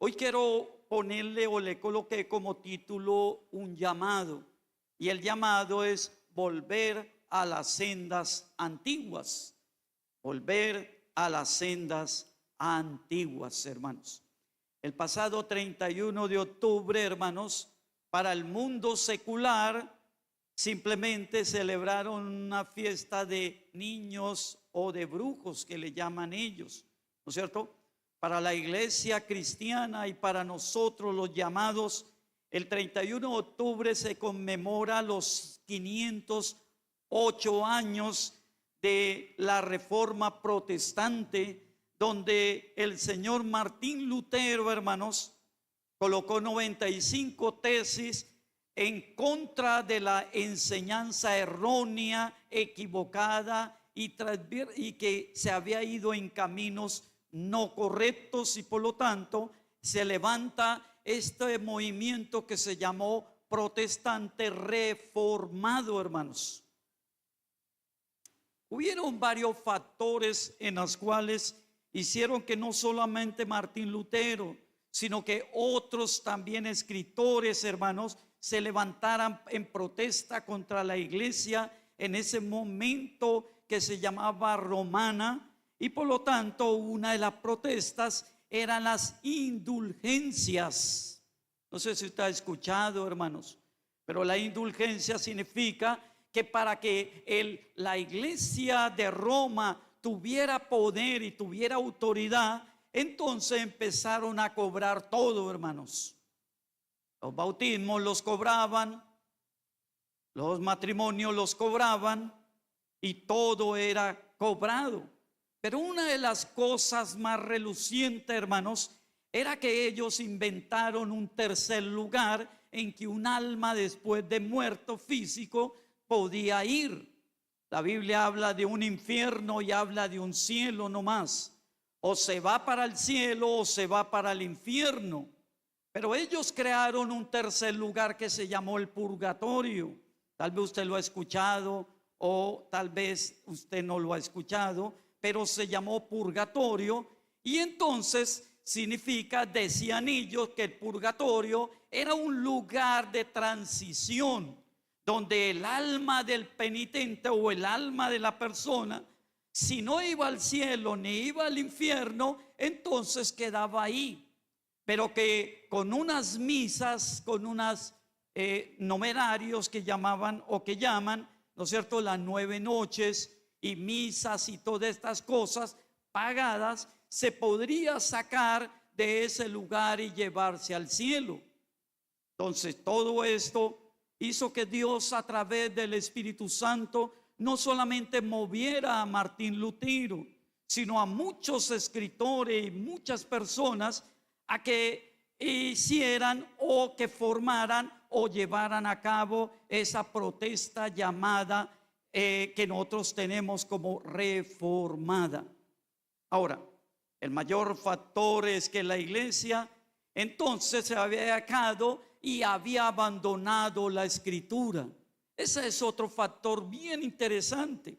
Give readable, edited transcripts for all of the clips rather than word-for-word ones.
Hoy quiero ponerle o le coloqué como título un llamado. Y el llamado es volver a las sendas antiguas. Volver a las sendas antiguas, hermanos. El pasado 31 de octubre, hermanos, para el mundo secular, simplemente celebraron una fiesta de niños o de brujos que le llaman ellos, ¿no es cierto? Para la iglesia cristiana y para nosotros los llamados, el 31 de octubre se conmemora los 508 años de la Reforma Protestante, donde el señor Martín Lutero, hermanos, colocó 95 tesis en contra de la enseñanza errónea, equivocada y que se había ido en caminos no correctos, y por lo tanto se levanta este movimiento que se llamó protestante reformado, hermanos. Hubieron varios factores en los cuales hicieron que no solamente Martín Lutero, sino que otros también escritores, hermanos, se levantaran en protesta contra la iglesia en ese momento que se llamaba romana. Y por lo tanto, una de las protestas eran las indulgencias. No sé si usted ha escuchado, hermanos, pero la indulgencia significa que para que la iglesia de Roma tuviera poder y tuviera autoridad, entonces empezaron a cobrar todo, hermanos. Los bautismos los cobraban, los matrimonios los cobraban y todo era cobrado. Pero una de las cosas más relucientes, hermanos, era que ellos inventaron un tercer lugar en que un alma después de muerto físico podía ir. La Biblia habla de un infierno y habla de un cielo no más. O se va para el cielo o se va para el infierno. Pero ellos crearon un tercer lugar que se llamó el purgatorio. Tal vez usted lo ha escuchado o tal vez usted no lo ha escuchado, pero se llamó purgatorio. Y entonces significa, decían ellos, que el purgatorio era un lugar de transición, donde el alma del penitente o el alma de la persona, si no iba al cielo ni iba al infierno, entonces quedaba ahí. Pero que con unas misas, con unas numerarios que llamaban o que llaman, ¿no es cierto?, las 9 noches y misas y todas estas cosas pagadas, se podría sacar de ese lugar y llevarse al cielo. Entonces todo esto hizo que Dios, a través del Espíritu Santo, no solamente moviera a Martín Lutero, sino a muchos escritores y muchas personas a que hicieran o que formaran o llevaran a cabo esa protesta llamada que nosotros tenemos como reformada. Ahora, el mayor factor es que la iglesia entonces se había dejado y había abandonado la escritura. Ese es otro factor bien interesante.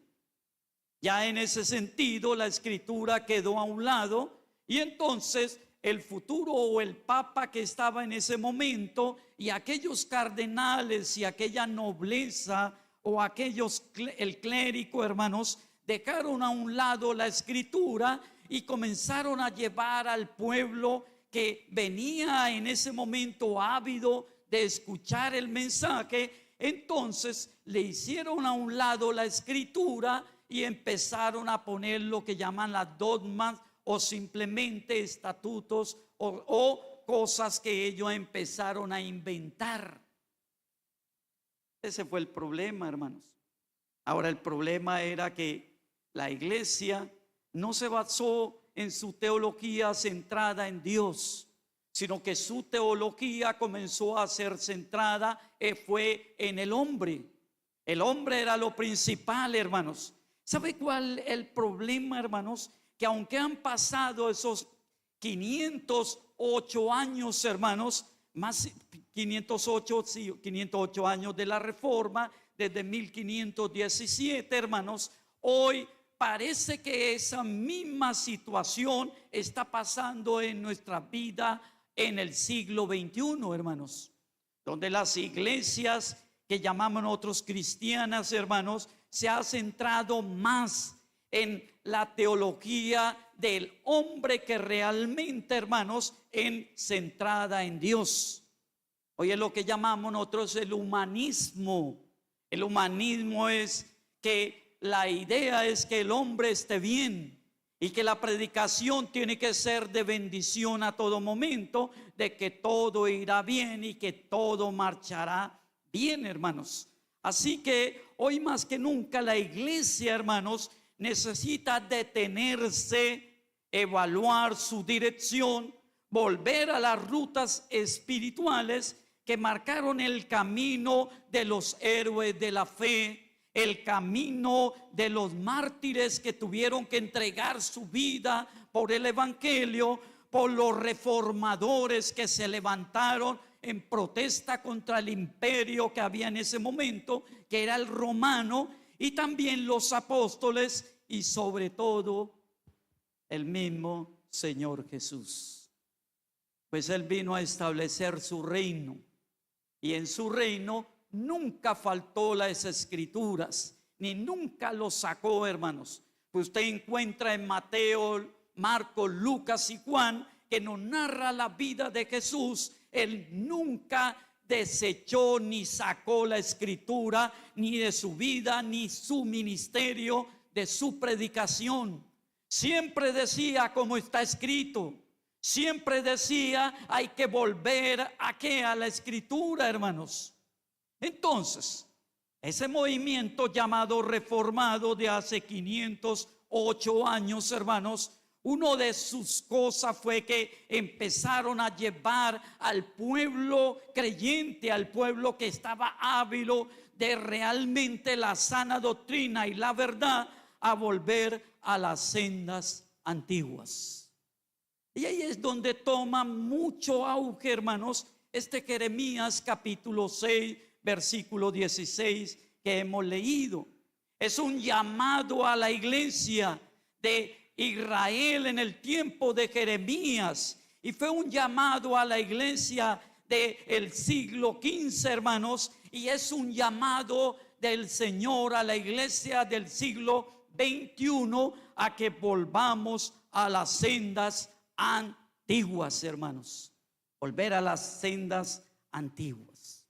Ya en ese sentido la escritura quedó a un lado y entonces el futuro o el papa que estaba en ese momento y aquellos cardenales y aquella nobleza o el clérigo, hermanos, dejaron a un lado la escritura y comenzaron a llevar al pueblo que venía en ese momento ávido de escuchar el mensaje. Entonces le hicieron a un lado la escritura y empezaron a poner lo que llaman las dogmas o simplemente estatutos o cosas que ellos empezaron a inventar. Ese fue el problema, hermanos. Ahora el problema era que la iglesia no se basó en su teología centrada en Dios, sino que su teología comenzó a ser centrada fue en el hombre. El hombre era lo principal, hermanos. ¿Sabe cuál es el problema, hermanos? Que aunque han pasado esos 508 años, hermanos, más 508 años de la Reforma, desde 1517, hermanos, hoy parece que esa misma situación está pasando en nuestra vida en el siglo XXI, hermanos, donde las iglesias que llamamos nosotros cristianas, hermanos, se ha centrado más en la teología del hombre que realmente, hermanos, centrada en Dios. Hoy es lo que llamamos nosotros el humanismo. El humanismo es que la idea es que el hombre esté bien y que la predicación tiene que ser de bendición a todo momento, de que todo irá bien y que todo marchará bien, hermanos. Así que hoy más que nunca la iglesia, hermanos, necesita detenerse, evaluar su dirección, volver a las rutas espirituales que marcaron el camino de los héroes de la fe, el camino de los mártires que tuvieron que entregar su vida por el evangelio, por los reformadores que se levantaron en protesta contra el imperio que había en ese momento, que era el romano, y también los apóstoles y sobre todo el mismo Señor Jesús. Pues Él vino a establecer su reino, y en su reino nunca faltó las escrituras, ni nunca los sacó, hermanos. Pues usted encuentra en Mateo, Marcos, Lucas y Juan, que nos narra la vida de Jesús. Él nunca desechó ni sacó la escritura, ni de su vida, ni su ministerio, de su predicación. Siempre decía como está escrito. Siempre decía hay que volver a la escritura, hermanos. Entonces, ese movimiento llamado reformado de hace 508 años, hermanos, una de sus cosas fue que empezaron a llevar al pueblo creyente, al pueblo que estaba ávido de realmente la sana doctrina y la verdad, a volver a las sendas antiguas. Y ahí es donde toma mucho auge, hermanos, este Jeremías capítulo 6, versículo 16 que hemos leído. Es un llamado a la iglesia de Israel en el tiempo de Jeremías, y fue un llamado a la iglesia del siglo XV, hermanos, y es un llamado del Señor a la iglesia del siglo XXI a que volvamos a las sendas antiguas, hermanos. Volver a las sendas antiguas.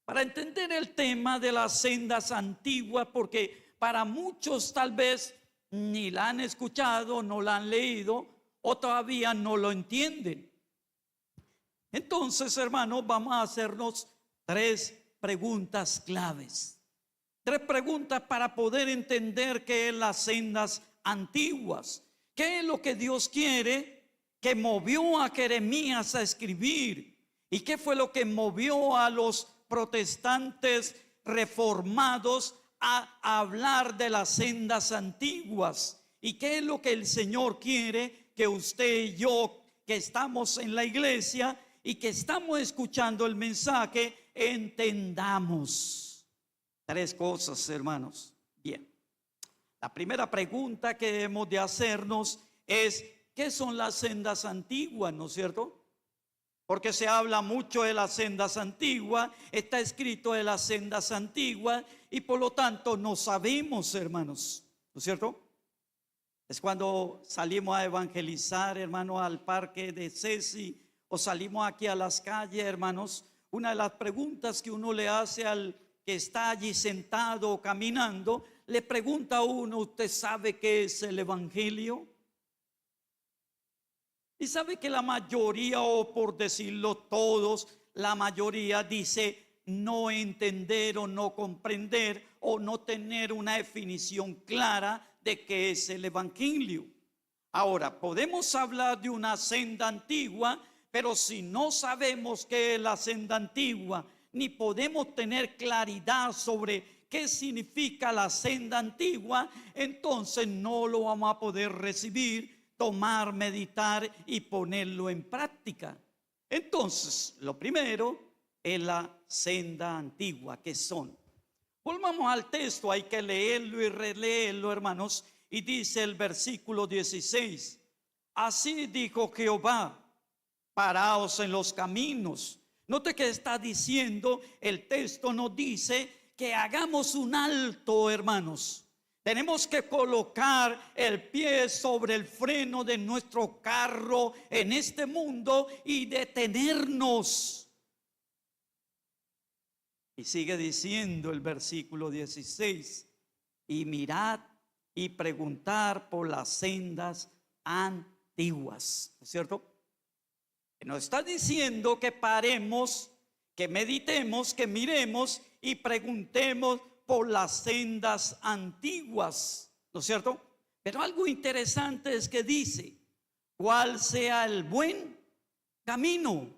Para entender el tema de las sendas antiguas, porque para muchos tal vez ni la han escuchado, no la han leído o todavía no lo entienden. Entonces, hermanos, vamos a hacernos 3 preguntas claves. 3 preguntas para poder entender qué es las sendas antiguas. ¿Qué es lo que Dios quiere que movió a Jeremías a escribir? ¿Y qué fue lo que movió a los protestantes reformados a hablar de las sendas antiguas? ¿Y qué es lo que el Señor quiere que usted y yo, que estamos en la iglesia y que estamos escuchando el mensaje, entendamos? 3 cosas, hermanos. Bien, la primera pregunta que hemos de hacernos es: ¿qué son las sendas antiguas? ¿No es cierto? Porque se habla mucho de las sendas antiguas, está escrito de las sendas antiguas, y por lo tanto no sabemos, hermanos, ¿no es cierto? Es cuando salimos a evangelizar, hermanos, al parque de Ceci, o salimos aquí a las calles, hermanos, una de las preguntas que uno le hace al que está allí sentado o caminando, le pregunta a uno: ¿usted sabe qué es el evangelio? Y sabe que la mayoría, o por decirlo todos, la mayoría dice no entender o no comprender o no tener una definición clara de qué es el evangelio. Ahora, podemos hablar de una senda antigua, pero si no sabemos qué es la senda antigua, ni podemos tener claridad sobre qué significa la senda antigua, entonces no lo vamos a poder recibir, tomar, meditar y ponerlo en práctica. Entonces, lo primero es la senda antigua. ¿Qué son? Volvamos al texto, hay que leerlo y releerlo, hermanos, y dice el versículo 16: así dijo Jehová, paraos en los caminos. Note que está diciendo, el texto nos dice que hagamos un alto, hermanos. Tenemos que colocar el pie sobre el freno de nuestro carro en este mundo y detenernos. Y sigue diciendo el versículo 16, y mirad y preguntar por las sendas antiguas, ¿no es cierto? Nos está diciendo que paremos, que meditemos, que miremos y preguntemos por las sendas antiguas, ¿no es cierto? Pero algo interesante es que dice, ¿cuál sea el buen camino?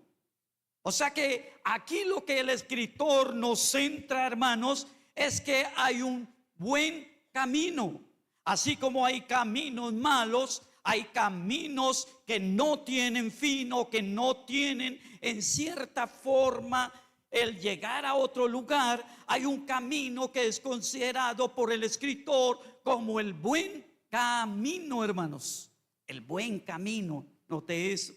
O sea que aquí lo que el escritor nos centra, hermanos, es que hay un buen camino. Así como hay caminos malos, hay caminos que no tienen fin o que no tienen en cierta forma el llegar a otro lugar. Hay un camino que es considerado por el escritor como el buen camino, hermanos. El buen camino, note eso.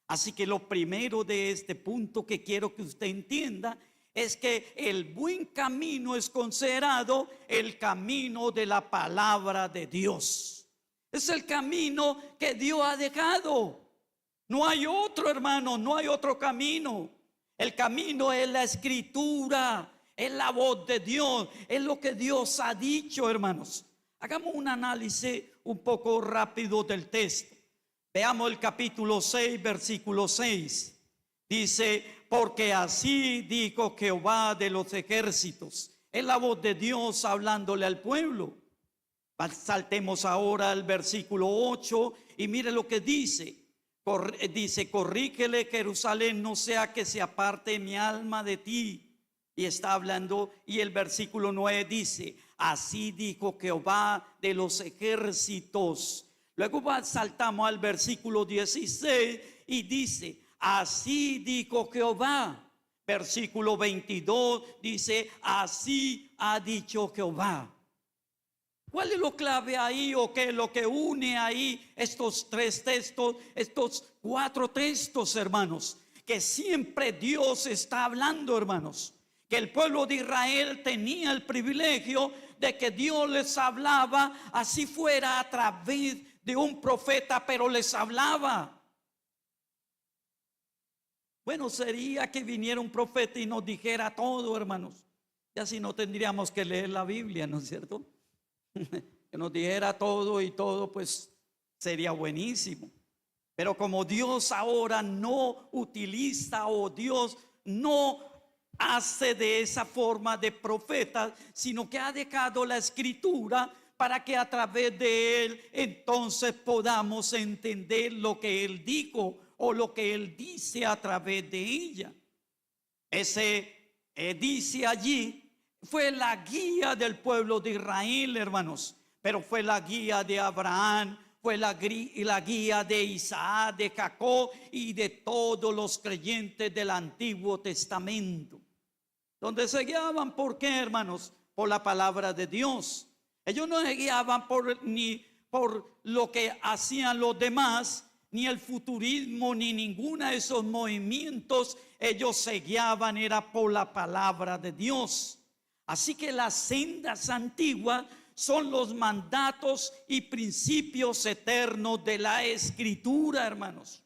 Así que lo primero de este punto que quiero que usted entienda es que el buen camino es considerado el camino de la palabra de Dios. Es el camino que Dios ha dejado. No hay otro, hermano, no hay otro camino. El camino es la escritura, es la voz de Dios, es lo que Dios ha dicho, hermanos. Hagamos un análisis un poco rápido del texto. Veamos el capítulo 6, versículo 6. Dice, porque así dijo Jehová de los ejércitos. Es la voz de Dios hablándole al pueblo. Saltemos ahora al versículo 8 y mire lo que dice. Dice, corrígele Jerusalén, no sea que se aparte mi alma de ti. Y está hablando, y el versículo 9 dice, así dijo Jehová de los ejércitos. Luego saltamos al versículo 16 y dice, así dijo Jehová. Versículo 22 dice, así ha dicho Jehová. ¿Cuál es lo clave ahí o qué es lo que une ahí estos tres textos, estos cuatro textos, hermanos? Que siempre Dios está hablando, hermanos. Que el pueblo de Israel tenía el privilegio de que Dios les hablaba, así fuera a través de un profeta, pero les hablaba. Bueno, sería que viniera un profeta y nos dijera todo, hermanos. Y así no tendríamos que leer la Biblia, ¿no es cierto? Que nos dijera todo y todo, pues sería buenísimo. Pero como Dios ahora no utiliza o Dios no hace de esa forma de profeta, sino que ha dejado la escritura para que a través de él entonces podamos entender lo que él dijo o lo que él dice a través de ella. Ese dice allí fue la guía del pueblo de Israel, hermanos, pero fue la guía de Abraham, fue la guía de Isaac, de Jacob y de todos los creyentes del Antiguo Testamento, donde se guiaban, ¿por qué, hermanos? Por la palabra de Dios. Ellos no se guiaban ni por lo que hacían los demás, ni el futurismo, ni ninguno de esos movimientos. Ellos se guiaban, era por la palabra de Dios. Así que las sendas antiguas son los mandatos y principios eternos de la escritura, hermanos.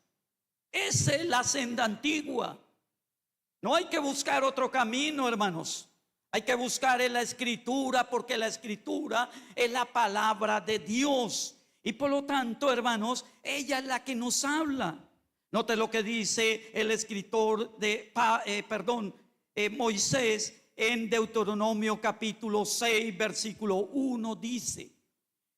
Esa es la senda antigua. No hay que buscar otro camino, hermanos. Hay que buscar en la escritura, porque la escritura es la palabra de Dios. Y por lo tanto, hermanos, ella es la que nos habla. Note lo que dice el escritor de Moisés. En Deuteronomio capítulo 6, versículo 1 dice,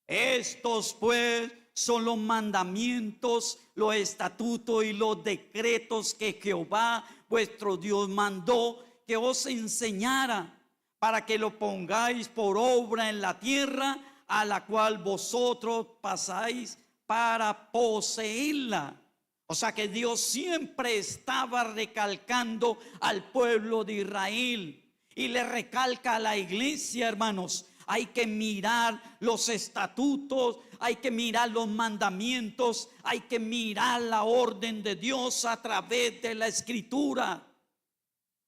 estos pues son los mandamientos, los estatutos y los decretos que Jehová vuestro Dios mandó que os enseñara, para que lo pongáis por obra en la tierra a la cual vosotros pasáis para poseerla. O sea que Dios siempre estaba recalcando al pueblo de Israel. Y le recalca a la iglesia, hermanos, hay que mirar los estatutos, hay que mirar los mandamientos, hay que mirar la orden de Dios a través de la Escritura.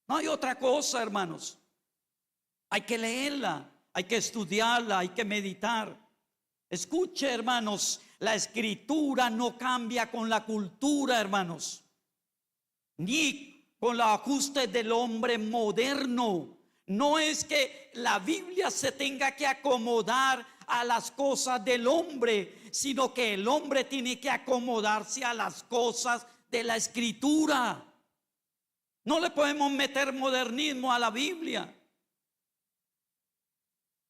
No hay otra cosa, hermanos. Hay que leerla, hay que estudiarla, hay que meditar. Escuche, hermanos, la Escritura no cambia con la cultura, hermanos, ni con los ajustes del hombre moderno. No es que la Biblia se tenga que acomodar a las cosas del hombre, sino que el hombre tiene que acomodarse a las cosas de la Escritura. No le podemos meter modernismo a la Biblia,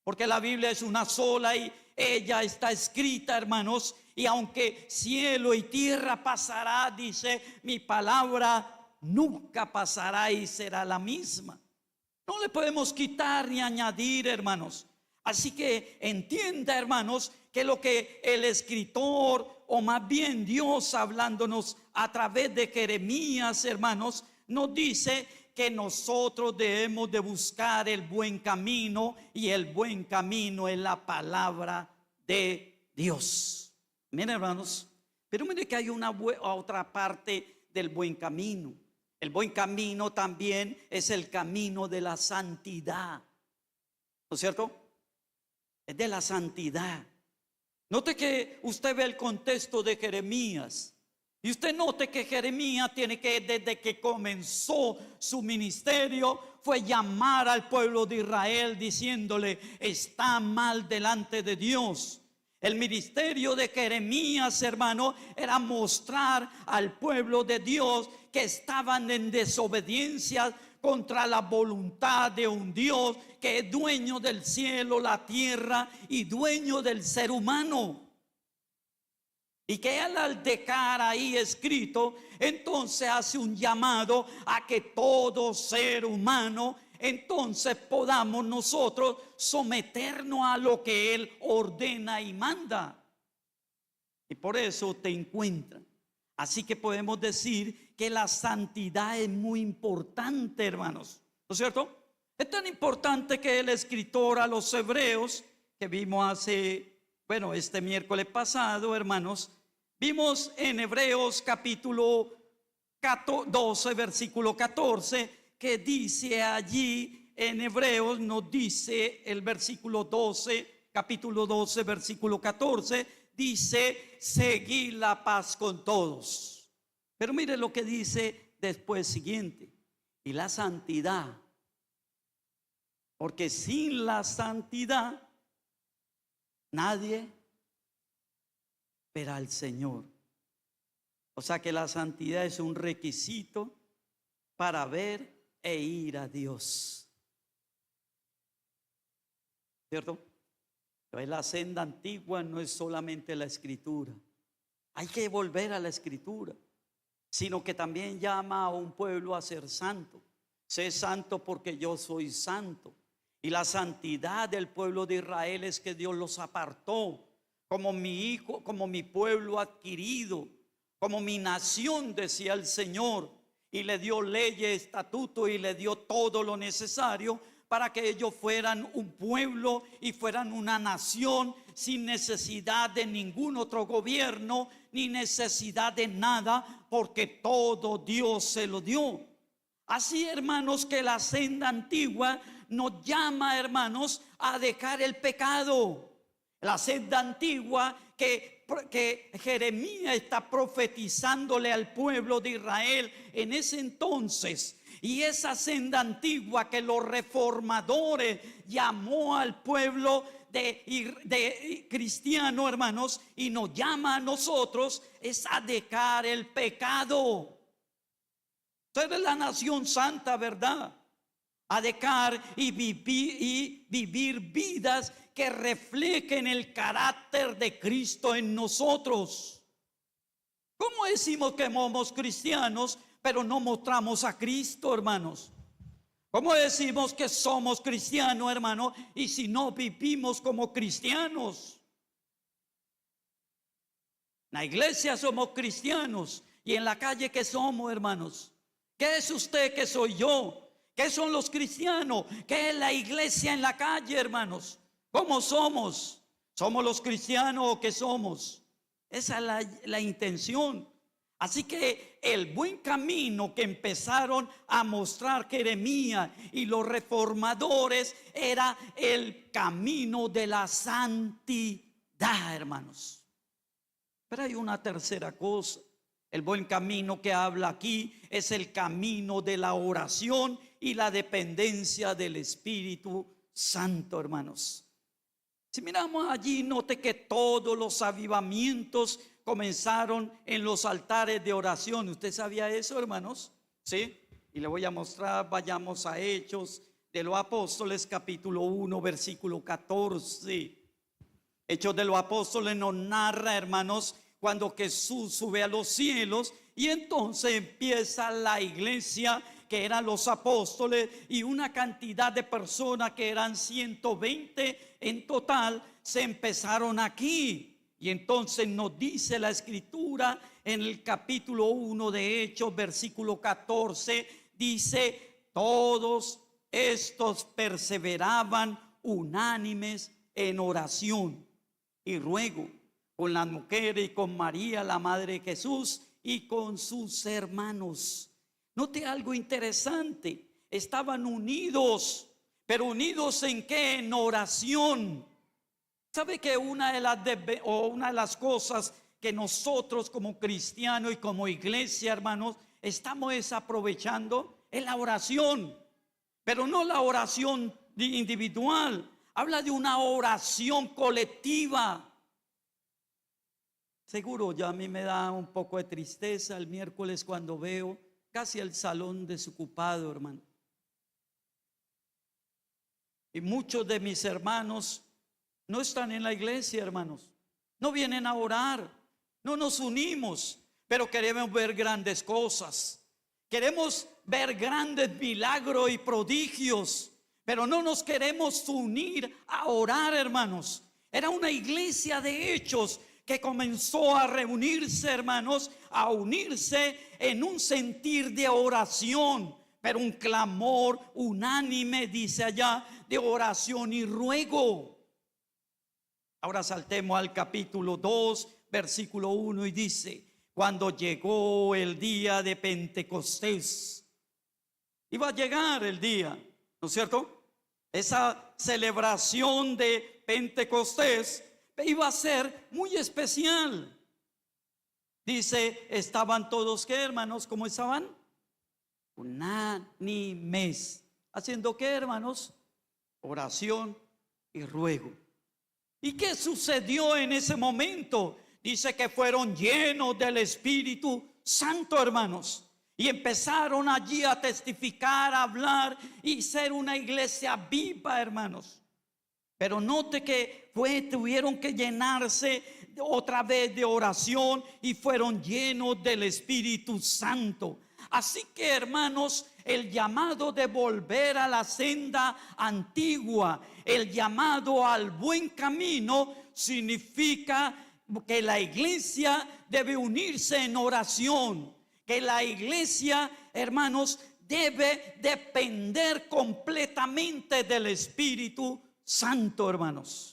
porque la Biblia es una sola y ella está escrita, hermanos. Y aunque cielo y tierra pasará, dice, mi palabra nunca pasará y será la misma. No le podemos quitar ni añadir, hermanos. Así que entienda, hermanos, que lo que el escritor, o más bien Dios hablándonos a través de Jeremías, hermanos, nos dice que nosotros debemos de buscar el buen camino, y el buen camino es la palabra de Dios. Miren, hermanos, pero miren que hay una otra parte del buen camino. El buen camino también es el camino de la santidad, ¿no es cierto? Es de la santidad. Note que usted ve el contexto de Jeremías, y usted note que Jeremías tiene que, desde que comenzó su ministerio, fue llamar al pueblo de Israel diciéndole: está mal delante de Dios. El ministerio de Jeremías, hermano, era mostrar al pueblo de Dios que estaban en desobediencia contra la voluntad de un Dios que es dueño del cielo, la tierra y dueño del ser humano. Y que él, al dejar ahí escrito, entonces hace un llamado a que todo ser humano entonces podamos nosotros someternos a lo que él ordena y manda. Y por eso te encuentran. Así que podemos decir que la santidad es muy importante, hermanos, ¿no es cierto? Es tan importante que el escritor a los hebreos, que vimos este miércoles pasado, hermanos, vimos en Hebreos capítulo 12, versículo 14, que dice allí en Hebreos, nos dice el versículo 12, capítulo 12, versículo 14, dice: seguid la paz con todos. Pero mire lo que dice después siguiente: y la santidad, porque sin la santidad nadie verá al Señor. O sea que la santidad es un requisito para ver e ir a Dios, ¿cierto? Pero la senda antigua no es solamente la Escritura. Hay que volver a la Escritura, sino que también llama a un pueblo a ser santo. Sé santo porque yo soy santo. Y la santidad del pueblo de Israel es que Dios los apartó como mi hijo, como mi pueblo adquirido, como mi nación, decía el Señor, y le dio leyes, estatutos, y le dio todo lo necesario para que ellos fueran un pueblo y fueran una nación sin necesidad de ningún otro gobierno, ni necesidad de nada, porque todo Dios se lo dio. Así, hermanos, que la senda antigua nos llama, hermanos, a dejar el pecado. La senda antigua que Jeremías está profetizándole al pueblo de Israel en ese entonces, y esa senda antigua que los reformadores llamó al pueblo de cristiano, hermanos, y nos llama a nosotros, es a dejar el pecado. Ustedes es la nación santa, ¿verdad? A dejar y vivir vidas que reflejen el carácter de Cristo en nosotros. ¿Cómo decimos que somos cristianos, pero no mostramos a Cristo, hermanos? ¿Cómo decimos que somos cristianos, hermanos, y si no vivimos como cristianos? En la iglesia somos cristianos, y en la calle, ¿qué somos, hermanos? ¿Qué es usted? ¿Qué soy yo? ¿Qué son los cristianos? ¿Qué es la iglesia en la calle, hermanos? ¿Cómo somos? ¿Somos los cristianos o qué somos? Esa es la intención. Así que el buen camino que empezaron a mostrar Jeremías y los reformadores era el camino de la santidad, hermanos. Pero hay una tercera cosa. El buen camino que habla aquí es el camino de la oración y la dependencia del Espíritu Santo, hermanos. Si miramos allí, note que todos los avivamientos comenzaron en los altares de oración. ¿Usted sabía eso, hermanos? Sí. Y le voy a mostrar, vayamos a Hechos de los Apóstoles, capítulo 1, versículo 14. Hechos de los Apóstoles nos narra, hermanos, cuando Jesús sube a los cielos y entonces empieza la iglesia, que eran los apóstoles, y una cantidad de personas que eran 120 en total, se empezaron aquí. Y entonces nos dice la escritura en el capítulo 1 de Hechos, versículo 14, dice: todos estos perseveraban unánimes en oración y ruego con las mujeres y con María, la madre de Jesús, y con sus hermanos. Note algo interesante: estaban unidos, pero unidos ¿en qué? En oración. ¿Sabe que una de las cosas que nosotros como cristianos y como iglesia, hermanos, estamos desaprovechando? Es la oración, pero no la oración individual. Habla de una oración colectiva. Seguro ya a mí me da un poco de tristeza el miércoles cuando veo casi el salón desocupado, hermano. Y muchos de mis hermanos no están en la iglesia, hermanos. No vienen a orar. No nos unimos, pero queremos ver grandes cosas. Queremos ver grandes milagros y prodigios, pero no nos queremos unir a orar, hermanos. Era una iglesia de hechos que comenzó a reunirse, hermanos, a unirse en un sentir de oración, pero un clamor unánime, dice allá, de oración y ruego. Ahora saltemos al capítulo 2, versículo 1, y dice: cuando llegó el día de Pentecostés, iba a llegar el día, ¿no es cierto? Esa celebración de Pentecostés iba a ser muy especial. Dice, estaban todos, ¿qué, hermanos? ¿Cómo estaban? Unánimes. ¿Haciendo qué, hermanos? Oración y ruego. ¿Y qué sucedió en ese momento? Dice que fueron llenos del Espíritu Santo, hermanos. Y empezaron allí a testificar, a hablar y ser una iglesia viva, hermanos. Pero note que tuvieron que llenarse otra vez de oración y fueron llenos del Espíritu Santo. Así que, hermanos, el llamado de volver a la senda antigua, el llamado al buen camino, significa que la iglesia debe unirse en oración, que la iglesia, hermanos, debe depender completamente del Espíritu Santo, hermanos.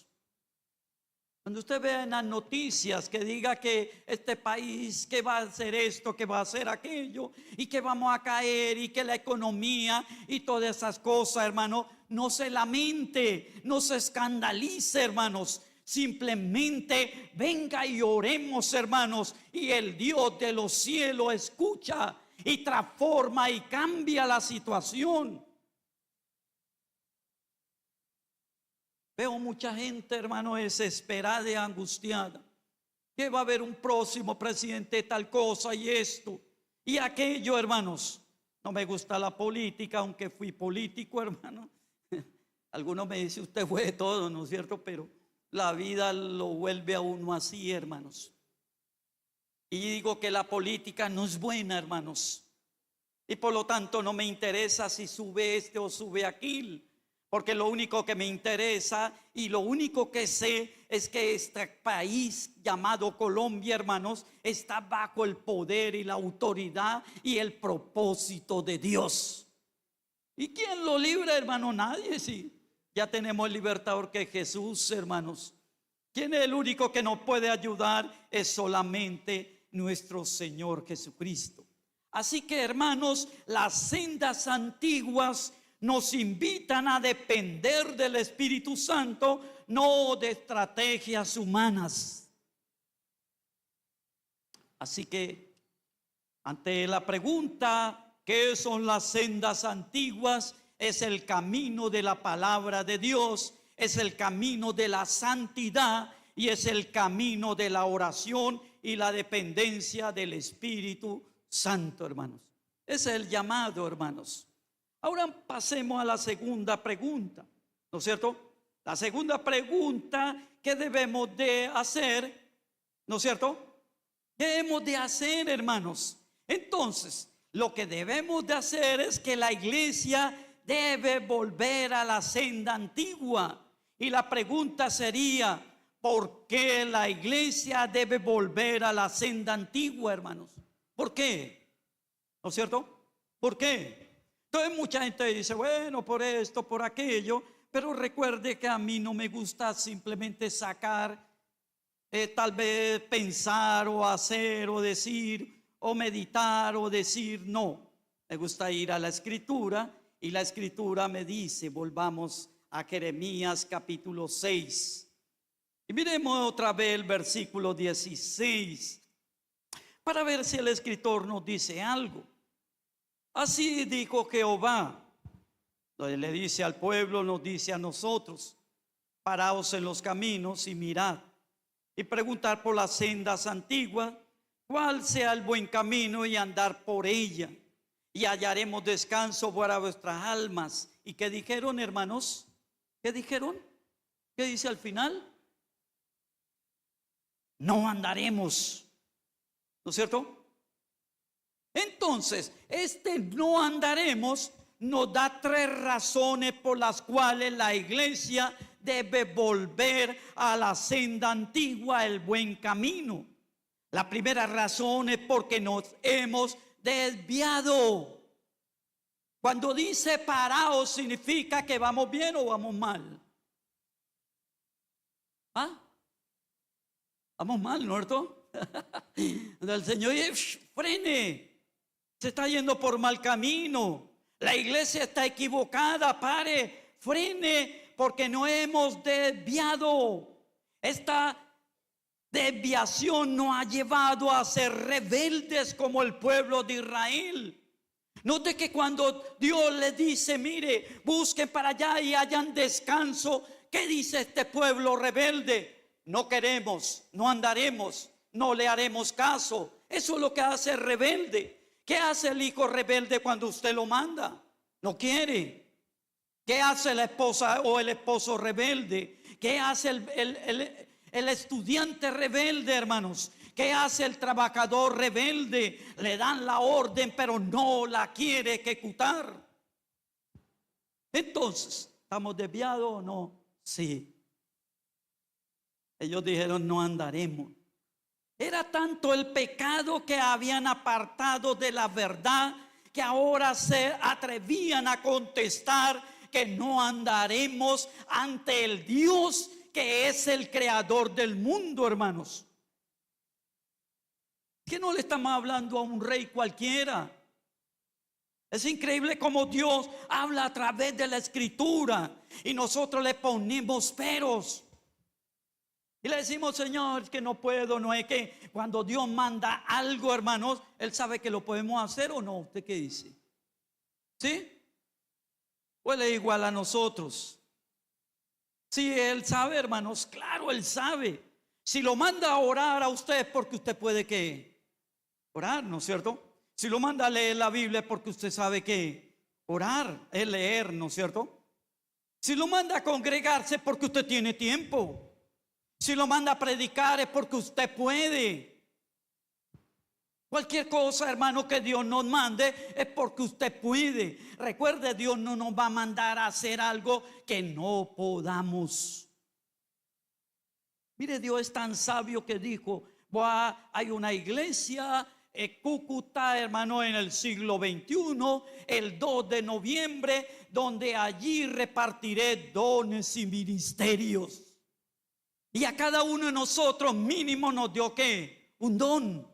Cuando usted vea en las noticias que diga que este país, que va a hacer esto, que va a hacer aquello, y que vamos a caer, y que la economía y todas esas cosas, hermano, no se lamente, no se escandalice, hermanos. Simplemente venga y oremos, hermanos, y el Dios de los cielos escucha y transforma y cambia la situación. Veo mucha gente, hermano, desesperada y angustiada. Que va a haber un próximo presidente, tal cosa y esto y aquello, hermanos. No me gusta la política, aunque fui político, hermano. Algunos me dicen, usted fue de todo, ¿no es cierto? Pero la vida lo vuelve a uno así, hermanos. Y digo que la política no es buena, hermanos. Y por lo tanto no me interesa si sube este o sube aquel. Porque lo único que me interesa y lo único que sé es que este país llamado Colombia, hermanos, está bajo el poder y la autoridad y el propósito de Dios. ¿Y quién lo libra, hermano? Nadie, sí. Ya tenemos el libertador que es Jesús, hermanos. ¿Quién es el único que nos puede ayudar? Es solamente nuestro Señor Jesucristo. Así que, hermanos, las sendas antiguas nos invitan a depender del Espíritu Santo, no de estrategias humanas. Así que, ante la pregunta, ¿qué son las sendas antiguas? Es el camino de la palabra de Dios, es el camino de la santidad y es el camino de la oración y la dependencia del Espíritu Santo, hermanos. Ese es el llamado, hermanos. Ahora pasemos a la segunda pregunta, ¿no es cierto? La segunda pregunta que debemos de hacer, ¿no es cierto? ¿Qué hemos de hacer, hermanos? Entonces, lo que debemos de hacer es que la iglesia debe volver a la senda antigua. Y la pregunta sería, ¿por qué la iglesia debe volver a la senda antigua, hermanos? ¿Por qué? ¿No es cierto? ¿Por qué? Entonces mucha gente dice, bueno, por esto, por aquello, pero recuerde que a mí no me gusta simplemente sacar, tal vez pensar o hacer o decir o meditar o decir, no. Me gusta ir a la Escritura y la Escritura me dice, volvamos a Jeremías capítulo 6. Y miremos otra vez el versículo 16 para ver si el escritor nos dice algo. Así dijo Jehová. Le dice al pueblo, nos dice a nosotros, paraos en los caminos y mirad y preguntar por las sendas antiguas, cuál sea el buen camino y andar por ella, y hallaremos descanso para vuestras almas. ¿Y qué dijeron, hermanos? ¿Qué dijeron? ¿Qué dice al final? No andaremos, ¿no es cierto? Entonces, este no andaremos nos da tres razones por las cuales la iglesia debe volver a la senda antigua, el buen camino. La primera razón es porque nos hemos desviado. Cuando dice paraos, significa que vamos bien o vamos mal. ¿Ah? Vamos mal, ¿no es cierto? El Señor dice, frene, se está yendo por mal camino. La iglesia está equivocada, pare, frene, porque no hemos desviado. Esta desviación nos ha llevado a ser rebeldes como el pueblo de Israel. Note que cuando Dios le dice, mire, busquen para allá y hayan descanso, ¿qué dice este pueblo rebelde? No queremos, no andaremos, no le haremos caso. Eso es lo que hace el rebelde. ¿Qué hace el hijo rebelde cuando usted lo manda? No quiere. ¿Qué hace la esposa o el esposo rebelde? ¿Qué hace el estudiante rebelde, hermanos? ¿Qué hace el trabajador rebelde? Le dan la orden, pero no la quiere ejecutar. Entonces, ¿estamos desviados o no? Sí. Ellos dijeron, no andaremos. Era tanto el pecado que habían apartado de la verdad, que ahora se atrevían a contestar que no andaremos ante el Dios que es el creador del mundo, hermanos. Que no le estamos hablando a un rey cualquiera. Es increíble cómo Dios habla a través de la Escritura y nosotros le ponemos peros. Y le decimos, Señor, que no puedo, no es que cuando Dios manda algo, hermanos, Él sabe que lo podemos hacer o no. ¿Usted qué dice? ¿Sí? ¿O Él es igual a nosotros? Sí, Él sabe, hermanos, claro, Él sabe. Si lo manda a orar a usted, porque usted puede que orar, ¿no es cierto? Si lo manda a leer la Biblia, es porque usted sabe que orar es leer, ¿no es cierto? Si lo manda a congregarse, es porque usted tiene tiempo. Si lo manda a predicar es porque usted puede. Cualquier cosa, hermano, que Dios nos mande es porque usted puede. Recuerde, Dios no nos va a mandar a hacer algo que no podamos. Mire, Dios es tan sabio que dijo, hay una iglesia Cúcuta, hermano, en el siglo XXI, el 2 de noviembre, donde allí repartiré dones y ministerios. Y a cada uno de nosotros mínimo nos dio ¿qué? Un don.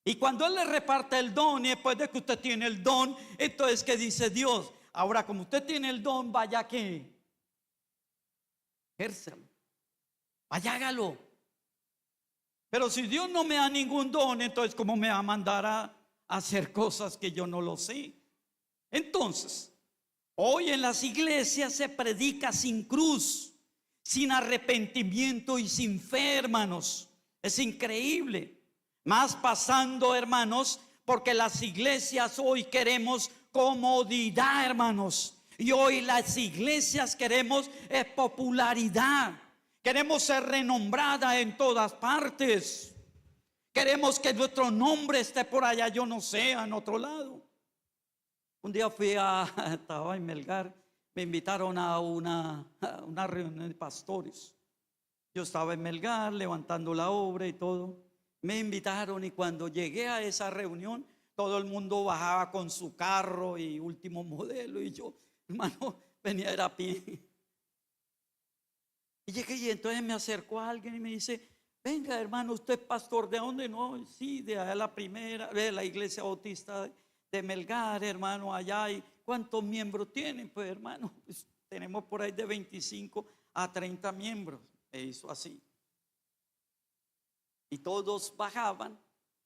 Y cuando Él le reparte el don, y después de que usted tiene el don, entonces ¿qué dice Dios? Ahora, como usted tiene el don, vaya que ejérzalo, vaya, hágalo. Pero si Dios no me da ningún don, entonces ¿cómo me va a mandar a hacer cosas que yo no lo sé? Entonces, hoy en las iglesias se predica sin cruz, sin arrepentimiento y sin fe, hermanos. Es increíble. Más pasando, hermanos, porque las iglesias hoy queremos comodidad, hermanos. Y hoy las iglesias queremos popularidad. Queremos ser renombrada en todas partes. Queremos que nuestro nombre esté por allá, yo no sé, en otro lado. Un día estaba en Melgar, me invitaron a una reunión de pastores. Yo estaba en Melgar levantando la obra y todo. Me invitaron y cuando llegué a esa reunión, todo el mundo bajaba con su carro y último modelo. Y yo, hermano, venía a pie. Y llegué y entonces me acercó a alguien y me dice: venga, hermano, ¿usted es pastor de dónde? No, sí, de allá la primera, de la iglesia bautista de Melgar, hermano, allá. ¿Y cuántos miembros tienen? Pues, hermano, pues, tenemos por ahí de 25 a 30 miembros. Me hizo así. Y todos bajaban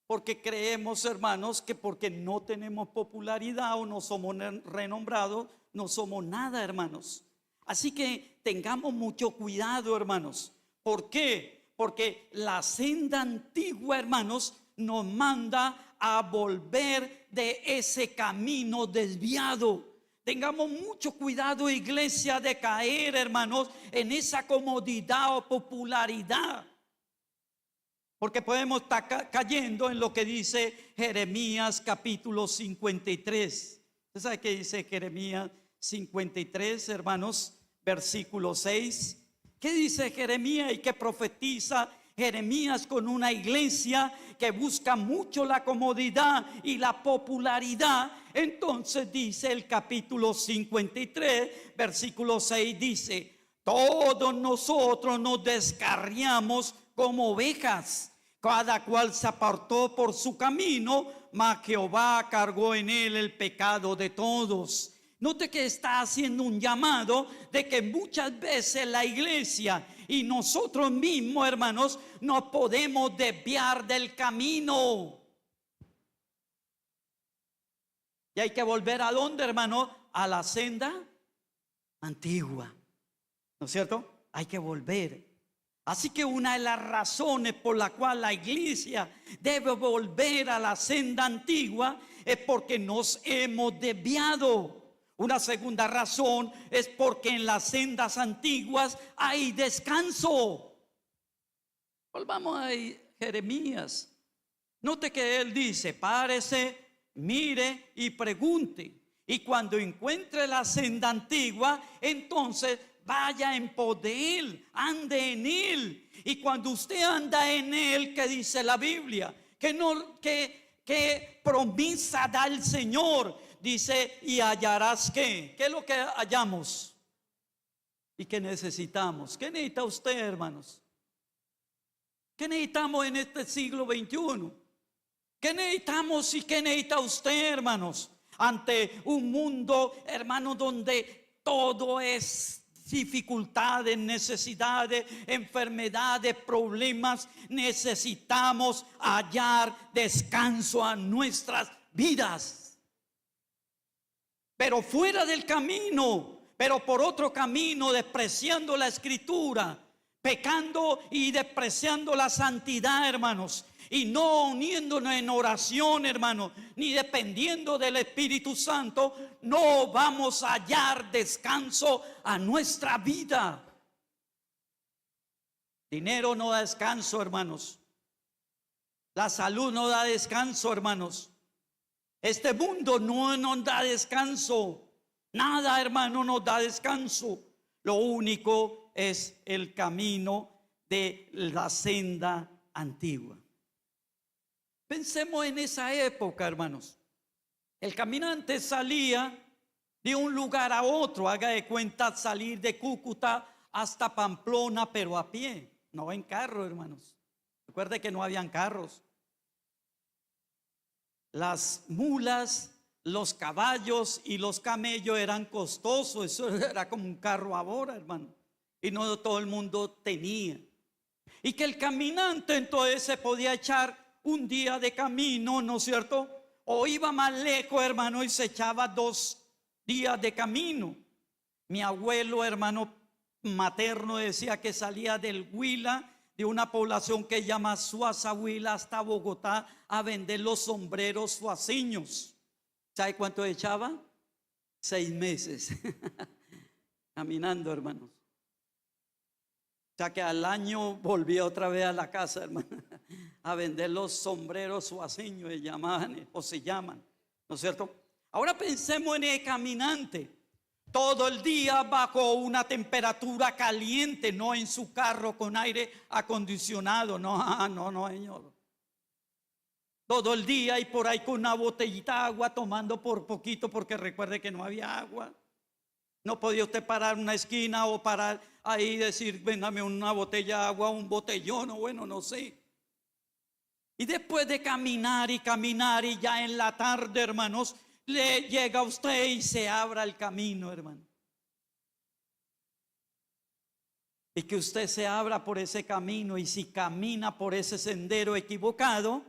porque creemos, hermanos, que porque no tenemos popularidad o no somos renombrados, no somos nada, hermanos. Así que tengamos mucho cuidado, hermanos. ¿Por qué? Porque la senda antigua, hermanos, nos manda a volver de ese camino desviado. Tengamos mucho cuidado, iglesia, de caer, hermanos, en esa comodidad o popularidad. Porque podemos estar cayendo en lo que dice Jeremías capítulo 53. ¿Usted sabe qué dice Jeremías 53, hermanos? Versículo 6. ¿Qué dice Jeremías y qué profetiza Jeremías con una iglesia que busca mucho la comodidad y la popularidad? Entonces dice el capítulo 53, versículo 6, dice: todos nosotros nos descarriamos como ovejas, cada cual se apartó por su camino, mas Jehová cargó en él el pecado de todos. Note que está haciendo un llamado de que muchas veces la iglesia y nosotros mismos, hermanos, nos podemos desviar del camino. Y hay que volver ¿a dónde, hermano? A la senda antigua. ¿No es cierto? Hay que volver. Así que una de las razones por la cual la iglesia debe volver a la senda antigua es porque nos hemos desviado. Una segunda razón es porque en las sendas antiguas hay descanso. Volvamos a Jeremías. Note que él dice: párese, mire y pregunte. Y cuando encuentre la senda antigua, entonces vaya en pos de él, ande en él. Y cuando usted anda en él, ¿qué dice la Biblia? Que promesa da el Señor. Dice: y hallarás ¿qué? ¿Qué es lo que hallamos? ¿Y qué necesitamos? ¿Qué necesita usted, hermanos? ¿Qué necesitamos en este siglo XXI? ¿Qué necesitamos y qué necesita usted, hermanos? Ante un mundo, hermanos, donde todo es dificultades, necesidades, enfermedades, problemas, necesitamos hallar descanso a nuestras vidas. Pero fuera del camino, pero por otro camino, despreciando la escritura, pecando y despreciando la santidad, hermanos, y no uniéndonos en oración, hermanos, ni dependiendo del Espíritu Santo, no vamos a hallar descanso a nuestra vida. Dinero no da descanso, hermanos. La salud no da descanso, hermanos. Este mundo no nos da descanso. Nada, hermano, nos da descanso. Lo único es el camino de la senda antigua. Pensemos en esa época, hermanos. El caminante salía de un lugar a otro, haga de cuenta salir de Cúcuta hasta Pamplona, pero a pie, no en carro, hermanos. Recuerde que no habían carros. Las mulas, los caballos y los camellos eran costosos, eso era como un carro ahora, hermano, y no todo el mundo tenía. Y que el caminante entonces se podía echar un día de camino, ¿no es cierto? O iba más lejos, hermano, y se echaba 2 días de camino. Mi abuelo, hermano materno, decía que salía del Huila, de una población que llama Suaza, Huila, hasta Bogotá, a vender los sombreros suaceños. ¿Sabe cuánto echaba? 6 meses caminando, hermanos. O sea que al año volvía otra vez a la casa, hermano, a vender los sombreros suaceños, se llamaban, o se llaman, ¿no es cierto? Ahora pensemos en el caminante, todo el día bajo una temperatura caliente, no en su carro con aire acondicionado, no, no, señor. Todo el día y por ahí con una botellita de agua tomando por poquito, porque recuerde que no había agua. No podía usted parar en una esquina o parar ahí y decir, véndame una botella de agua, un botellón, o bueno, no sé. Y después de caminar y caminar, y ya en la tarde, hermanos, le llega a usted y se abra el camino, hermano. Y que usted se abra por ese camino, y si camina por ese sendero equivocado,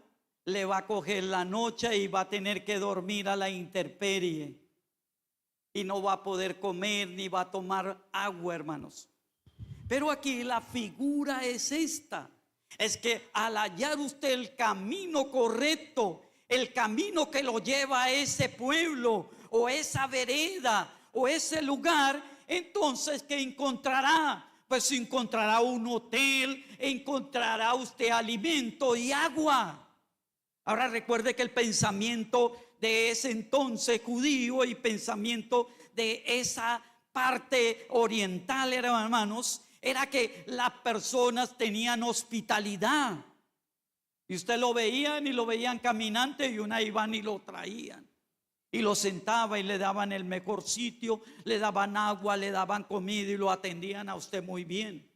le va a coger la noche y va a tener que dormir a la intemperie. Y no va a poder comer ni va a tomar agua, hermanos. Pero aquí la figura es esta. Es que al hallar usted el camino correcto, el camino que lo lleva a ese pueblo o esa vereda o ese lugar, entonces ¿qué encontrará? Pues encontrará un hotel, encontrará usted alimento y agua. Ahora recuerde que el pensamiento de ese entonces judío y pensamiento de esa parte oriental, hermanos, era que las personas tenían hospitalidad. Y usted lo veían y lo veían caminante, y una iban y lo traían y lo sentaba y le daban el mejor sitio, le daban agua, le daban comida y lo atendían a usted muy bien.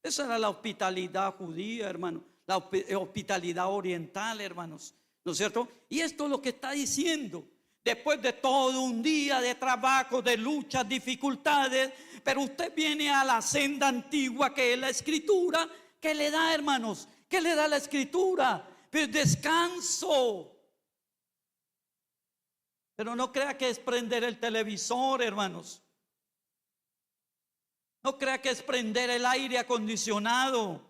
Esa era la hospitalidad judía, hermano, la hospitalidad oriental, hermanos, ¿no es cierto? Y esto es lo que está diciendo. Después de todo un día de trabajo, de luchas, dificultades, pero usted viene a la senda antigua que es la escritura, que le da, hermanos, ¿qué le da la escritura? Pues descanso. Pero no crea que es prender el televisor, hermanos. No crea que es prender el aire acondicionado.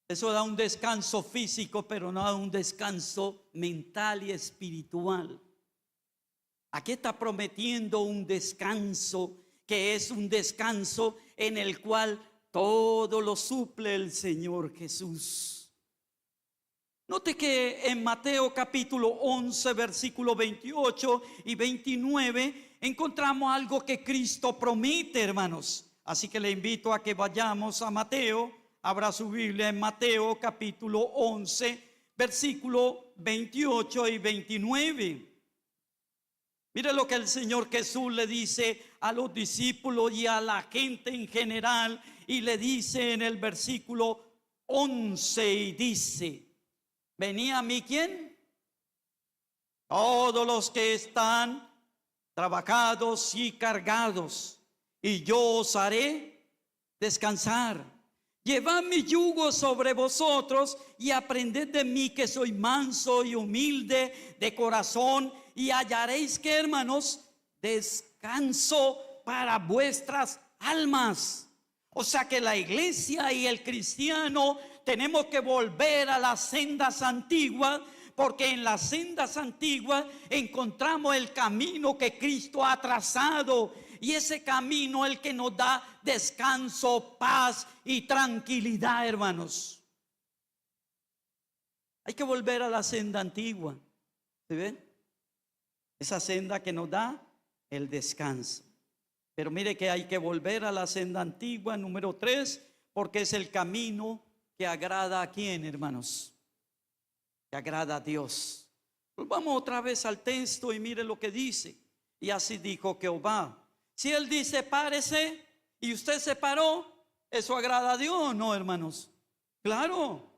Eso da un descanso físico, pero no da un descanso mental y espiritual. Aquí está prometiendo un descanso, que es un descanso en el cual todo lo suple el Señor Jesús. Note que en Mateo capítulo 11, versículo 28 y 29, encontramos algo que Cristo promete, hermanos. Así que le invito a que vayamos a Mateo. Abra su Biblia en Mateo capítulo 11, versículo 28 y 29. Mire lo que el Señor Jesús le dice a los discípulos y a la gente en general. Y le dice en el versículo 11 y dice: venid a mí, ¿quién? Todos los que están trabajados y cargados, y yo os haré descansar. Llevad mi yugo sobre vosotros y aprended de mí, que soy manso y humilde de corazón, y hallaréis, que, hermanos, descanso para vuestras almas. O sea que la iglesia y el cristiano tenemos que volver a las sendas antiguas, porque en las sendas antiguas encontramos el camino que Cristo ha trazado, y ese camino es el que nos da descanso, paz y tranquilidad, hermanos. Hay que volver a la senda antigua, ¿se ven? Esa senda que nos da el descanso. Pero mire que hay que volver a la senda antigua, número 3, porque es el camino que agrada a quién, hermanos, que agrada a Dios. Pues vamos otra vez al texto y mire lo que dice. Y así dijo Jehová. Si él dice párese y usted se paró, ¿eso agrada a Dios? No, hermanos. Claro.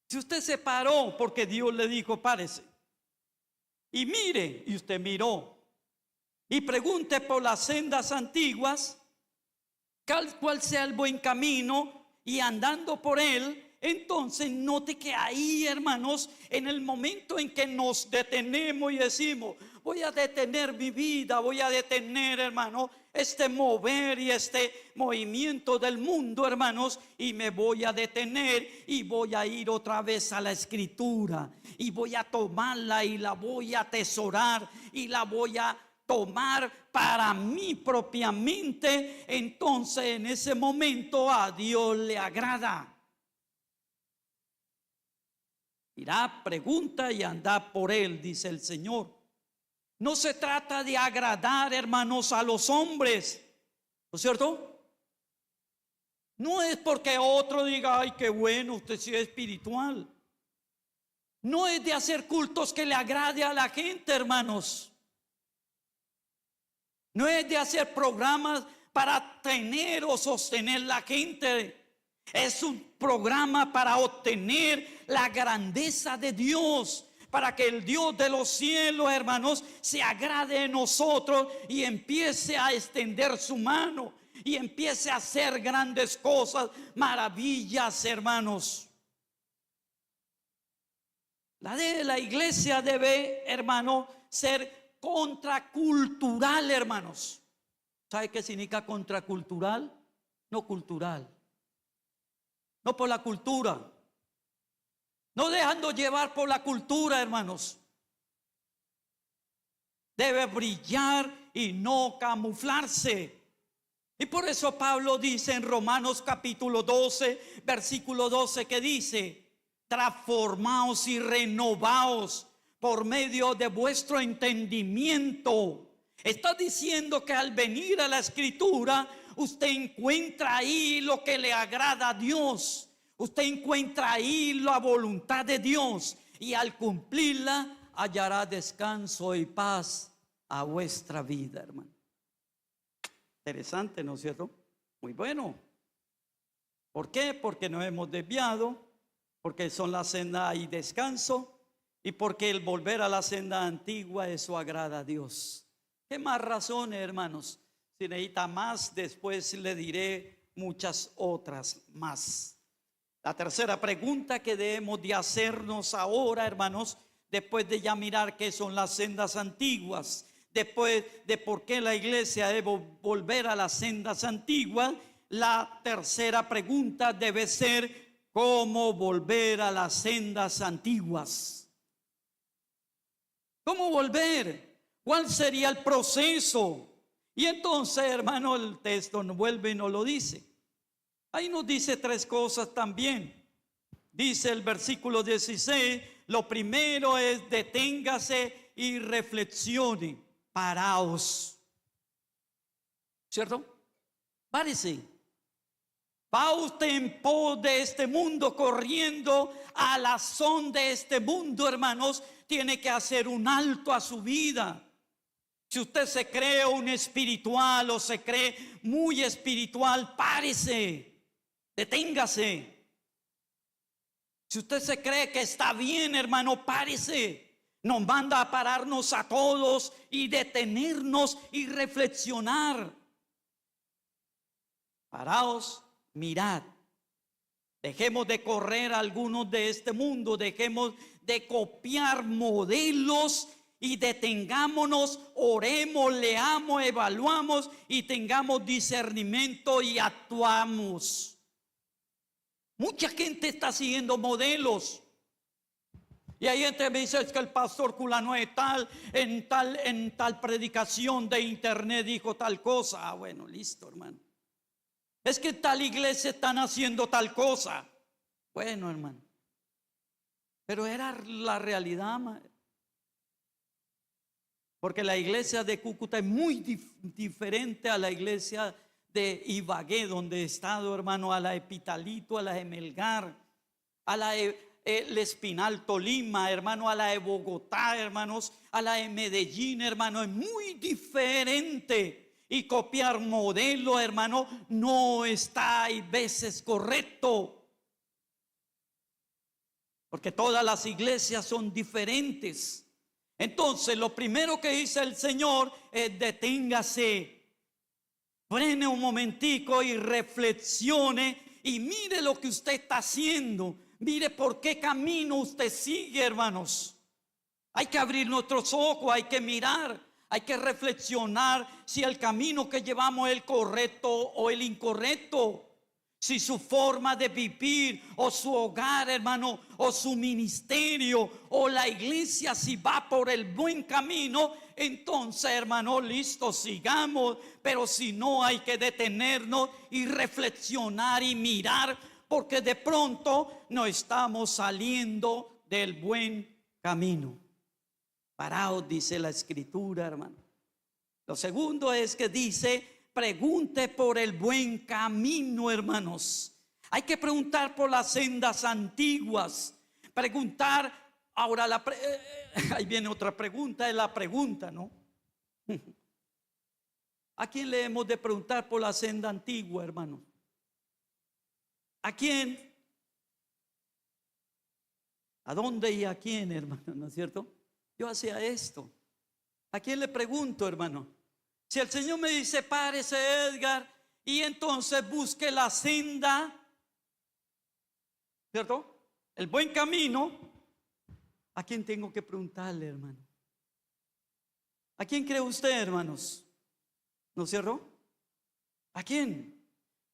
Si usted se paró porque Dios le dijo párese y mire, y usted miró, y pregunte por las sendas antiguas cuál sea el buen camino, y andando por él, entonces note que ahí, hermanos, en el momento en que nos detenemos y decimos, voy a detener mi vida, voy a detener, hermano, este mover y este movimiento del mundo, hermanos, y me voy a detener y voy a ir otra vez a la escritura y voy a tomarla y la voy a atesorar y la voy a tomar para mí propiamente. Entonces en ese momento a Dios le agrada. Irá, pregunta y anda por él, dice el Señor. No se trata de agradar, hermanos, a los hombres, ¿no es cierto? No es porque otro diga, ay, qué bueno, usted sí es espiritual. No es de hacer cultos que le agrade a la gente, hermanos. No es de hacer programas para tener o sostener la gente. Es un programa para obtener la grandeza de Dios, para que el Dios de los cielos, hermanos, se agrade de nosotros y empiece a extender su mano y empiece a hacer grandes cosas, maravillas, hermanos. La iglesia debe, hermano, ser contracultural, hermanos. ¿Sabe qué significa contracultural? No cultural. No por la cultura. No dejando llevar por la cultura, hermanos. Debe brillar y no camuflarse. Y por eso Pablo dice en Romanos capítulo 12, versículo 12, que dice: transformaos y renovaos por medio de vuestro entendimiento. Está diciendo que al venir a la escritura, usted encuentra ahí lo que le agrada a Dios. Usted encuentra ahí la voluntad de Dios. Y al cumplirla, hallará descanso y paz a vuestra vida, hermano. Interesante, ¿no es cierto? Muy bueno. ¿Por qué? Porque nos hemos desviado. Porque son la senda y descanso. Y porque el volver a la senda antigua, eso agrada a Dios. ¿Qué más razones, hermanos? Si necesita más, después le diré muchas otras más. La tercera pregunta que debemos de hacernos ahora, hermanos, después de ya mirar qué son las sendas antiguas, después de por qué la iglesia debe volver a las sendas antiguas, la tercera pregunta debe ser: ¿cómo volver a las sendas antiguas? ¿Cómo volver? ¿Cuál sería el proceso? Y entonces, hermano, el texto nos vuelve y nos lo dice. Ahí nos dice tres cosas también. Dice el versículo 16, lo primero es: deténgase y reflexione, paraos. ¿Cierto? Párese. Va usted en pos de este mundo, corriendo a la son de este mundo, hermanos. Tiene que hacer un alto a su vida. Si usted se cree un espiritual o se cree muy espiritual, párese, deténgase. Si usted se cree que está bien, hermano, párese. Nos manda a pararnos a todos y detenernos y reflexionar. Paraos, mirad. Dejemos de correr algunos de este mundo, dejemos de copiar modelos y detengámonos, oremos, leamos, evaluamos y tengamos discernimiento y actuamos. Mucha gente está siguiendo modelos. Y hay gente que me dice: es que el pastor fulano es tal, en tal predicación de internet dijo tal cosa. Ah, bueno, listo, hermano. Es que tal iglesia están haciendo tal cosa. Bueno, hermano, pero era la realidad, madre. Porque la iglesia de Cúcuta es muy diferente a la iglesia de Ibagué, donde he estado, hermano, a la Epitalito, a la Emelgar. a la el Espinal Tolima, hermano, a la de Bogotá, hermanos, a la de Medellín, hermano, es muy diferente. Y copiar modelo, hermano, no está hay veces correcto. Porque todas las iglesias son diferentes. Entonces, lo primero que dice el Señor es: deténgase, frene un momentico y reflexione y mire lo que usted está haciendo. Mire por qué camino usted sigue, hermanos. Hay que abrir nuestros ojos, hay que mirar, hay que reflexionar si el camino que llevamos es el correcto o el incorrecto. Si su forma de vivir o su hogar, hermano, o su ministerio o la iglesia, si va por el buen camino, entonces, hermano, listo, sigamos. Pero si no, hay que detenernos y reflexionar y mirar, porque de pronto no estamos saliendo del buen camino. Paraos, dice la escritura, hermano. Lo segundo es que dice: pregunte por el buen camino, hermanos. Hay que preguntar por las sendas antiguas. Preguntar, ahora ahí viene otra pregunta, es la pregunta, ¿no? ¿A quién le hemos de preguntar por la senda antigua, hermano? ¿A quién? ¿A dónde y a quién, hermano? ¿No es cierto? Yo hacía esto. ¿A quién le pregunto, hermano? Si el Señor me dice: párese, Edgar, y entonces busque la senda, ¿cierto? El buen camino. ¿A quién tengo que preguntarle, hermano? ¿A quién cree usted, hermanos? ¿No es cierto? ¿A quién?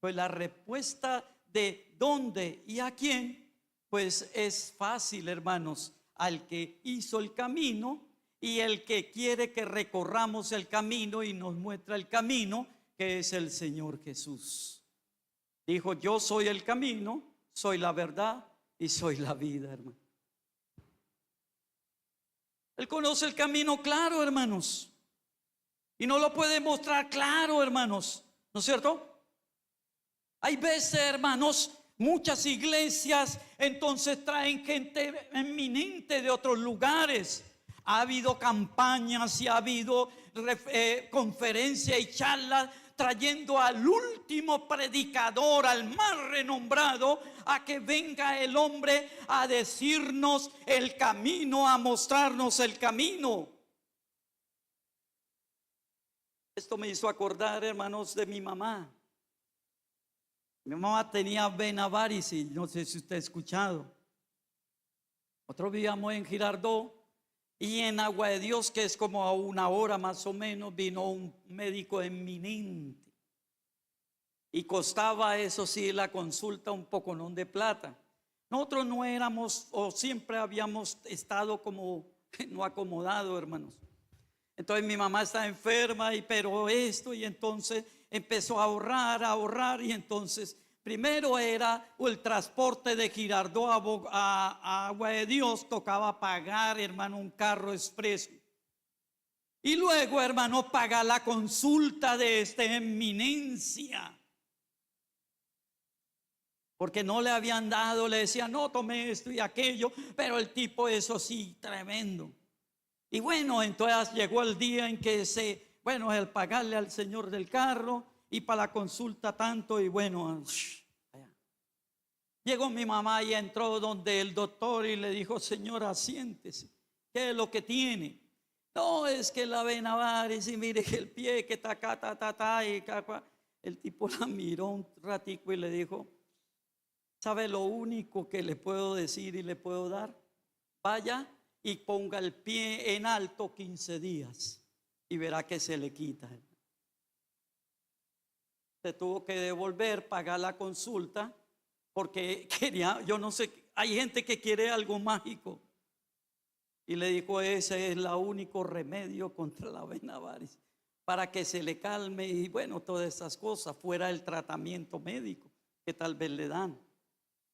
Pues la respuesta de dónde y a quién, pues es fácil, hermanos. Al que hizo el camino y el que quiere que recorramos el camino y nos muestra el camino, que es el Señor Jesús. Dijo: yo soy el camino, soy la verdad y soy la vida, hermano. Él conoce el camino claro, hermanos, y no lo puede mostrar claro, hermanos, ¿no es cierto? Hay veces, hermanos, muchas iglesias entonces traen gente eminente de otros lugares. Ha habido campañas y ha habido conferencias y charlas trayendo al último predicador, al más renombrado, a que venga el hombre a decirnos el camino, a mostrarnos el camino. Esto me hizo acordar, hermanos, de mi mamá. Mi mamá tenía vena varicis, no sé si usted ha escuchado. Nosotros vivíamos en Girardot y en Agua de Dios, que es como a 1 hora más o menos, vino un médico eminente. Y costaba, eso sí, la consulta un poconón de plata. Nosotros no éramos, o siempre habíamos estado como no acomodados, hermanos. Entonces mi mamá está enferma, pero esto, y entonces empezó a ahorrar, y entonces primero era el transporte de Girardot a Agua de Dios, tocaba pagar, hermano, un carro expreso. Y luego, hermano, pagar la consulta de esta eminencia. Porque no le habían dado, le decían: no, tome esto y aquello, pero el tipo, eso sí, tremendo. Y bueno, entonces llegó el día en que el pagarle al señor del carro y para la consulta tanto, y bueno, allá. Llegó mi mamá y entró donde el doctor y le dijo: señora, siéntese, ¿qué es lo que tiene? No, es que la vena varicis, y mire que el pie que está acá, y acá. El tipo la miró un ratico y le dijo: ¿sabe lo único que le puedo decir y le puedo dar? Vaya y ponga el pie en alto 15 días y verá que se le quita. Se tuvo que devolver, pagar la consulta, porque quería, yo no sé, hay gente que quiere algo mágico. Y le dijo: ese es el único remedio contra la vena varicis, para que se le calme, y bueno, todas esas cosas, fuera el tratamiento médico que tal vez le dan.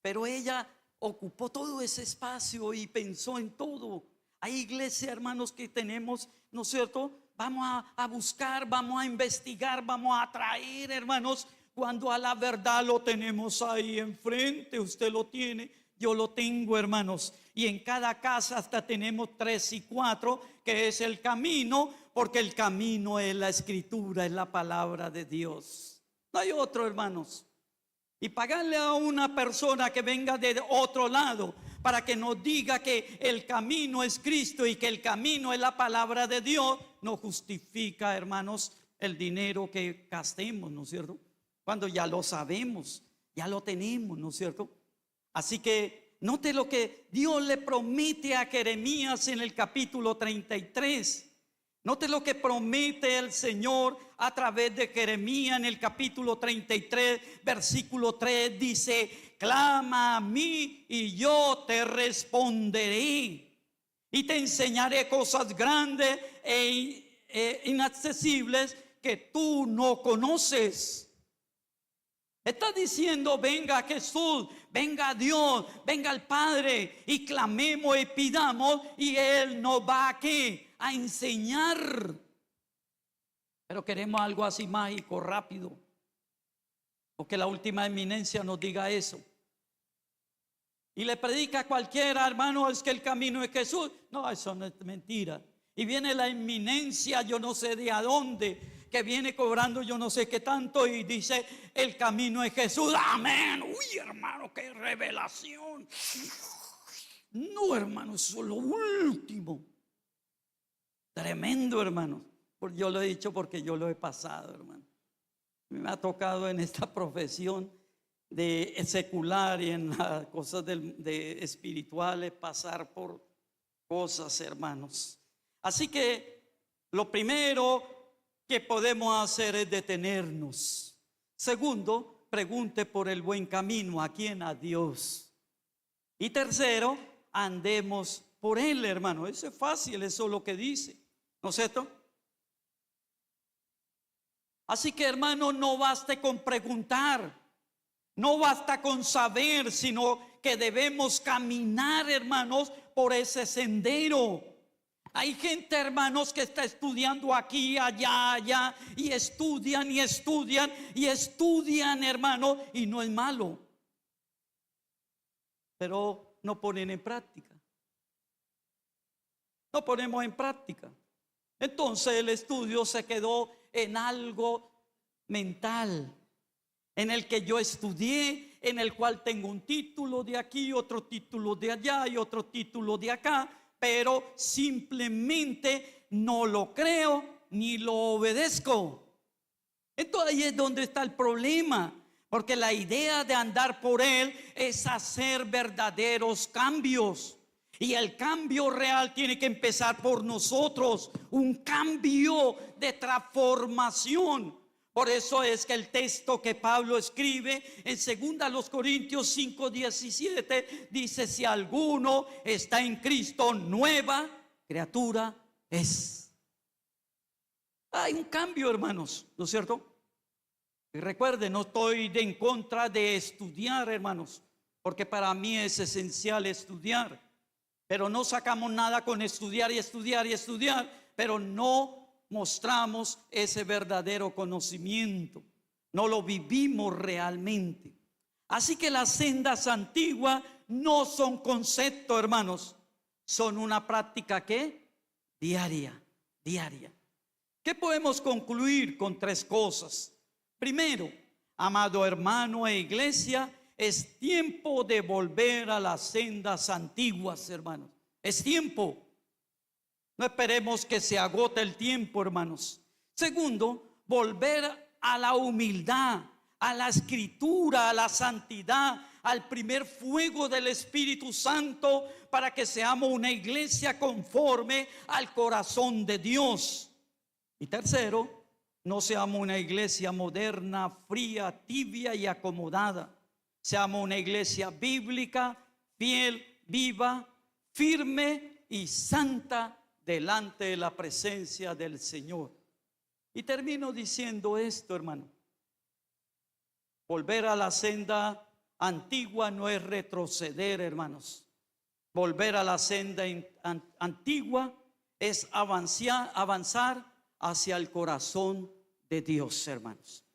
Pero ella ocupó todo ese espacio y pensó en todo. Hay iglesia, hermanos, que tenemos, ¿no es cierto? Vamos a buscar, vamos a investigar, vamos a traer, hermanos, cuando a la verdad lo tenemos ahí enfrente. Usted lo tiene, yo lo tengo, hermanos. Y en cada casa hasta tenemos 3 y 4, que es el camino, porque el camino es la escritura, es la palabra de Dios. No hay otro, hermanos. Y pagarle a una persona que venga de otro lado para que nos diga que el camino es Cristo y que el camino es la palabra de Dios, no justifica, hermanos, el dinero que gastemos, ¿no es cierto? Cuando ya lo sabemos, ya lo tenemos, ¿no es cierto? Así que note lo que Dios le promete a Jeremías en el capítulo 33. Note lo que promete el Señor a través de Jeremías en el capítulo 33, versículo 3. Dice: clama a mí y yo te responderé y te enseñaré cosas grandes e inaccesibles que tú no conoces. Está diciendo: venga Jesús, venga Dios, venga el Padre, y clamemos y pidamos, y Él nos va aquí a enseñar. Pero queremos algo así mágico, rápido, o que la última eminencia nos diga eso. Y le predica a cualquiera: hermano, es que el camino es Jesús. No, eso no es mentira. Y viene la eminencia, yo no sé de a dónde, que viene cobrando yo no sé qué tanto, y dice: el camino es Jesús. Amén. Uy, hermano, qué revelación. No, hermano, eso es lo último. Tremendo, hermano. Yo lo he dicho porque yo lo he pasado, hermano. Me ha tocado en esta profesión de secular y en las cosas de espirituales pasar por cosas, hermanos. Así que lo primero que podemos hacer es detenernos. Segundo, pregunte por el buen camino. ¿A quién? A Dios. Y tercero, andemos por Él, hermano. Eso es fácil, eso es lo que dice, ¿no es cierto? Así que, hermano, no basta con preguntar, no basta con saber, sino que debemos caminar, hermanos, por ese sendero. Hay gente, hermanos, que está estudiando aquí, allá, allá, y estudian y estudian y estudian, hermano, y no es malo, pero no ponen en práctica. No ponemos en práctica. Entonces el estudio se quedó en algo mental, en el que yo estudié, en el cual tengo un título de aquí, otro título de allá y otro título de acá, pero simplemente no lo creo ni lo obedezco. Entonces ahí es donde está el problema, porque la idea de andar por Él es hacer verdaderos cambios. Y el cambio real tiene que empezar por nosotros, un cambio de transformación. Por eso es que el texto que Pablo escribe en 2 Corintios 5:17 dice: si alguno está en Cristo, nueva criatura es. Hay un cambio, hermanos, ¿no es cierto? Y recuerden, no estoy en contra de estudiar, hermanos, porque para mí es esencial estudiar. Pero no sacamos nada con estudiar y estudiar y estudiar, pero no mostramos ese verdadero conocimiento, no lo vivimos realmente. Así que las sendas antiguas no son conceptos, hermanos, son una práctica ¿qué? Diaria. ¿Qué podemos concluir con 3 cosas? Primero, amado hermano e iglesia, es tiempo de volver a las sendas antiguas, hermanos. Es tiempo. No esperemos que se agote el tiempo, hermanos. Segundo, volver a la humildad, a la escritura, a la santidad, al primer fuego del Espíritu Santo, para que seamos una iglesia conforme al corazón de Dios. Y tercero, no seamos una iglesia moderna, fría, tibia y acomodada. Seamos una iglesia bíblica, fiel, viva, firme y santa delante de la presencia del Señor. Y termino diciendo esto, hermano. Volver a la senda antigua no es retroceder, hermanos. Volver a la senda antigua es avanzar hacia el corazón de Dios, hermanos.